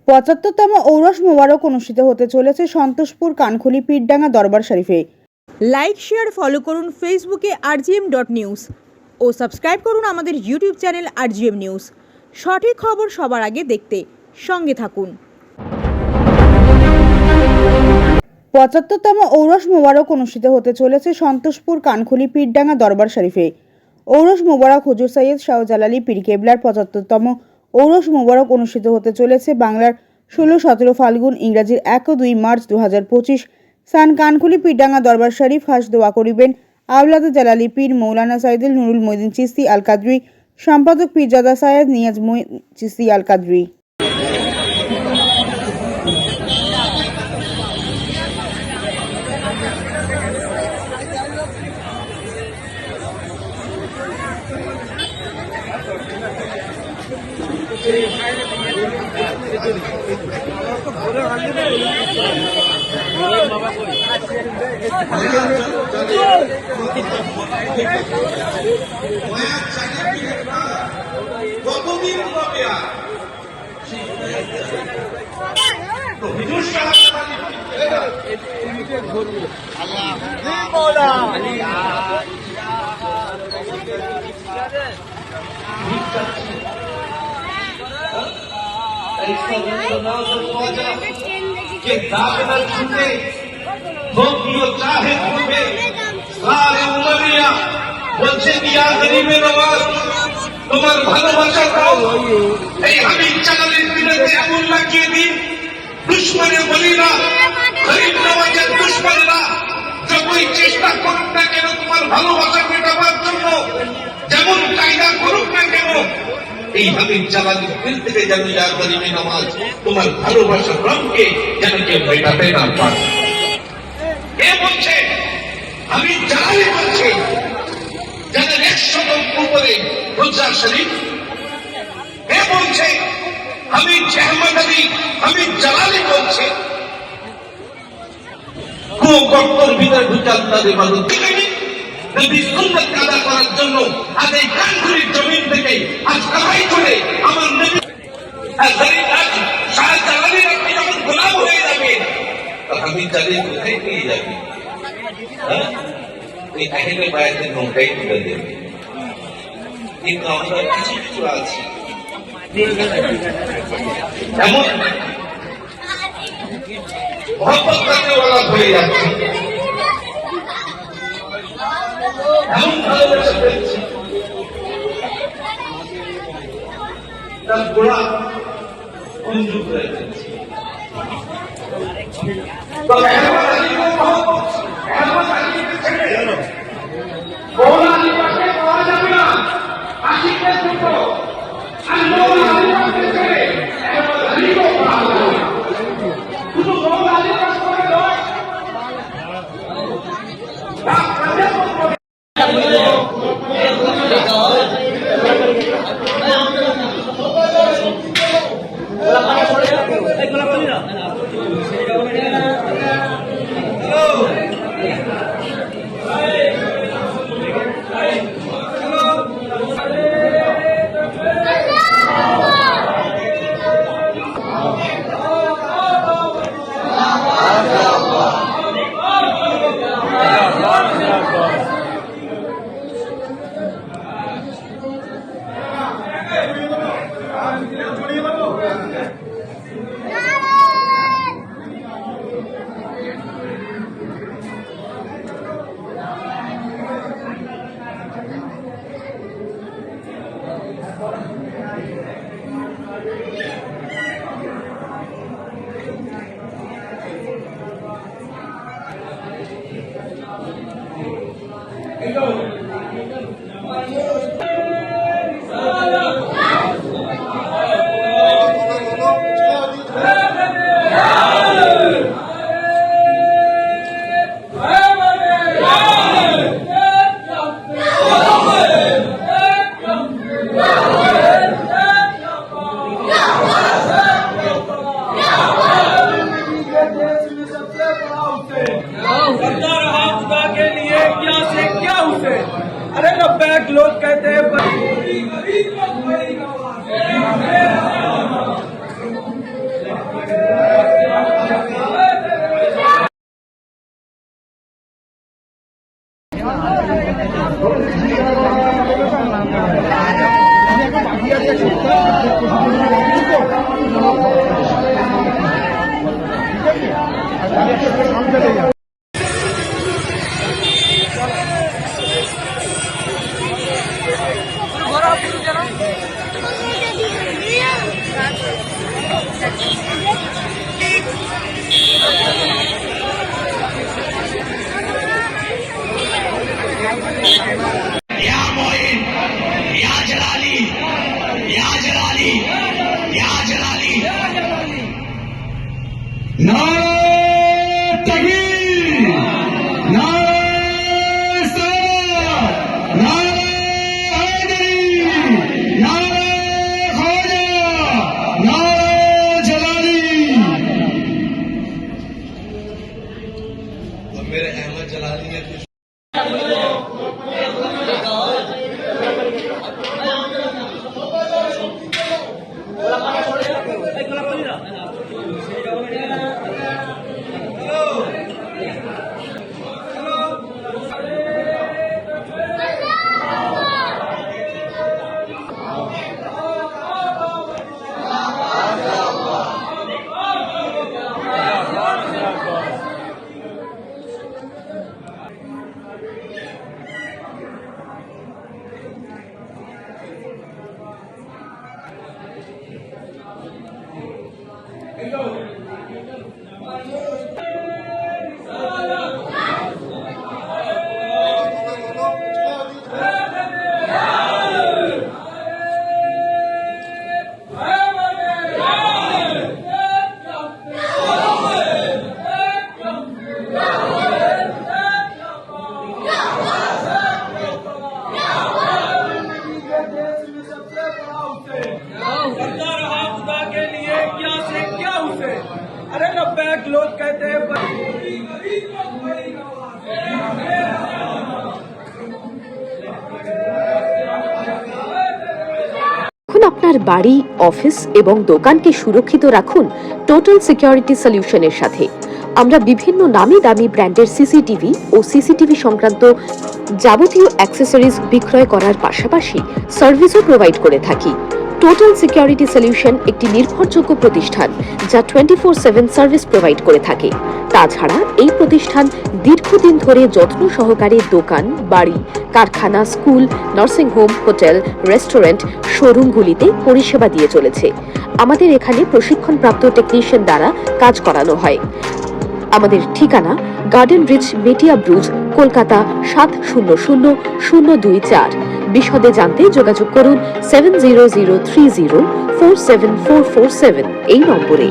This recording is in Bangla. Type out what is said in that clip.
৭৫তম ঔরস মোবারক অনুষ্ঠিত হতে চলেছে সন্তোষপুর কানখুলি পীরডাঙ্গা দরবার শরীফে। লাইক শেয়ার ফলো করুন ফেসবুকে rgm.news ও সাবস্ক্রাইব করুন আমাদের ইউটিউব চ্যানেল rgm নিউজ। সঠিক খবর সবার আগে দেখতে সঙ্গে থাকুন। ৭৫তম ঔরস মোবারক অনুষ্ঠিত হতে চলেছে সন্তোষপুর কানখুলি পীরডাঙ্গা দরবার শরীফে। ঔরস মোবারক হুজুর সৈয়দ শাহজালালী পীর কেবলার ৭৫তম ঔরস মোবারক অনুষ্ঠিত হতে চলেছে বাংলার ১৬-১৭ ফাল্গুন, ইংরাজির ১ ও ২ মার্চ ২০২৫ সান কানখুলি পীরডাঙ্গা দরবার শরীফ। খাস দোয়া করিবেন আওলাদ জালালী পীর মৌলানা সাইদুল নুরুল মঈদিন চিশতি আল কাদরি, সম্পাদক পীরজাদা সাইয়দ নিয়াজ চিশতি আল কাদরি। कि दावत छूटे भोगियो चाहे छूटे सारे उमरिया বলছে দিয়া গরিবে নওয়াজ তোমার ভালোবাসা দাও। এই আমি চালালের বিরুদ্ধে এমন লাগিয়ে দিন দুশ্মনে বলি না, গরিব নওয়াজের দুশ্মনেরা যতই চেষ্টা করুক না কেন তোমার ভালোবাসা মেটাবার জন্য, যেমন কায়দা করুক না কেন, এই হাবিব জালালের দিল থেকে যেন ইয়া গরিবে নওয়াজ তোমার ভালোবাসার রঙকে যেন কেউ মেটাতে না পারে। কে বলছে? হাবিব জালালি বলছে, যাদের ১০০ উপরে রোজা শরীফ। কে বলছে? হাবিব আহমদ আলী হাবিব জালালি বলছে। গর্তর ভিতরে ঢুকে আপনার ইবাদত দিবেনি নবী সুন্নাত আদা করার জন্য আজ এই কানখুলির জমিন থেকে আজ কামাই করে আমার নবী শাহজালালের আপনি যখন গোলাম হয়ে যাবেন হাবিব জালালি কোথায় পেয়ে যাবে? এই আহলে বায়াতের নৌকাই তুলে দেবে। কিন্তু আমরা কিছু কিছু আছি এমন মহব্বত করতেওয়ালা হয়ে যাচ্ছে, এমন ভালোবাসা পেয়েছি তার গোড়া মঞ্জুর হয়ে যাচ্ছে। लोग कहते हैं या मोइन या जलाली या जलाली या जलाली नारे तकबीर नारे सलात नारे हैदरी नारे ख्वाजा नारे जलाली। अब मेरे अहमद जलाली ने कुछ करता रहा खुदा के लिए क्या से क्या उसे। अरे लब्बैक लोग कहते हैं এখন আপনার বাড়ি, অফিস এবং দোকানকে সুরক্ষিত রাখুন টোটাল সিকিউরিটি সলিউশনের সাথে। আমরা বিভিন্ন নামি দামি ব্র্যান্ডের সিসিটিভি ও সিসিটিভি সংক্রান্ত যাবতীয় অ্যাক্সেসরিজ বিক্রয় করার পাশাপাশি সার্ভিসও প্রোভাইড করে থাকি। টোটাল সিকিউরিটি সলিউশন একটি নির্ভরযোগ্য প্রতিষ্ঠান যা 24/7 সার্ভিস প্রোভাইড করে থাকে। তাছাড়া এই প্রতিষ্ঠান দীর্ঘদিন ধরে যত্ন সহকারে দোকান, বাড়ি, কারখানা, school, nursing home, hotel, restaurant, শোরুমগুলিতে পরিষেবা দিয়ে চলেছে। আমাদের এখানে প্রশিক্ষণপ্রাপ্ত টেকনিশিয়ান দ্বারা কাজ করানো হয়। আমাদের ঠিকানা গার্ডেন রিচ, মেটিয়া ব্রুজ, কলকাতা 700024। বিশদে জানতে যোগাযোগ করুন 7003047447 এই নম্বরে।